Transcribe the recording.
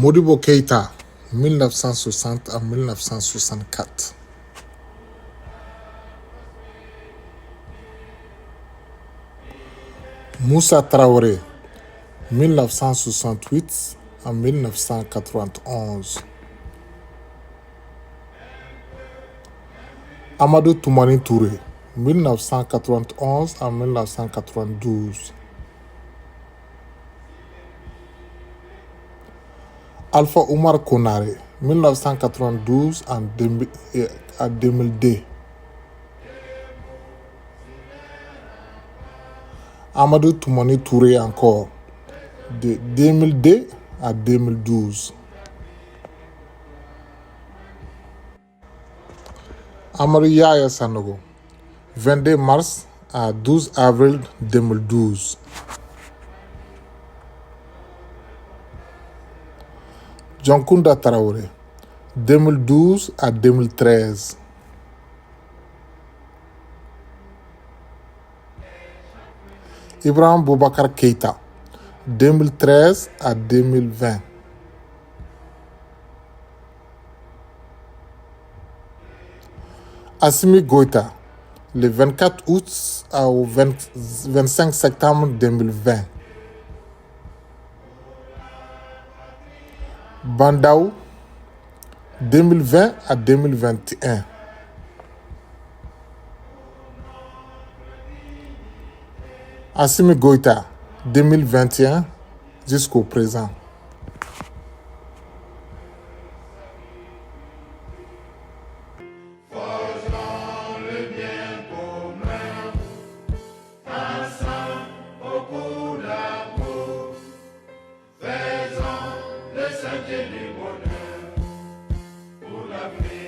Modibo Keïta, 1960 à 1964. Moussa Traoré, 1968 à 1991. Amadou Toumani Touré, 1991 à 1992. Alpha Oumar Konaré, 1992 à 2002. Amadou Toumani Touré encore, de 2002 à 2012. Amadou Yaya Sanogo, 22 mars à 12 avril 2012. Dioncounda Traoré, 2012 à 2013. Ibrahim Boubacar Keïta, 2013 à 2020. Assimi Goïta, le 24 août au 25 septembre 2020. Bandaou, 2020 à 2021. Assimi Goïta, 2021 jusqu'au présent. Faisons le sentier du bonheur pour l'avenir.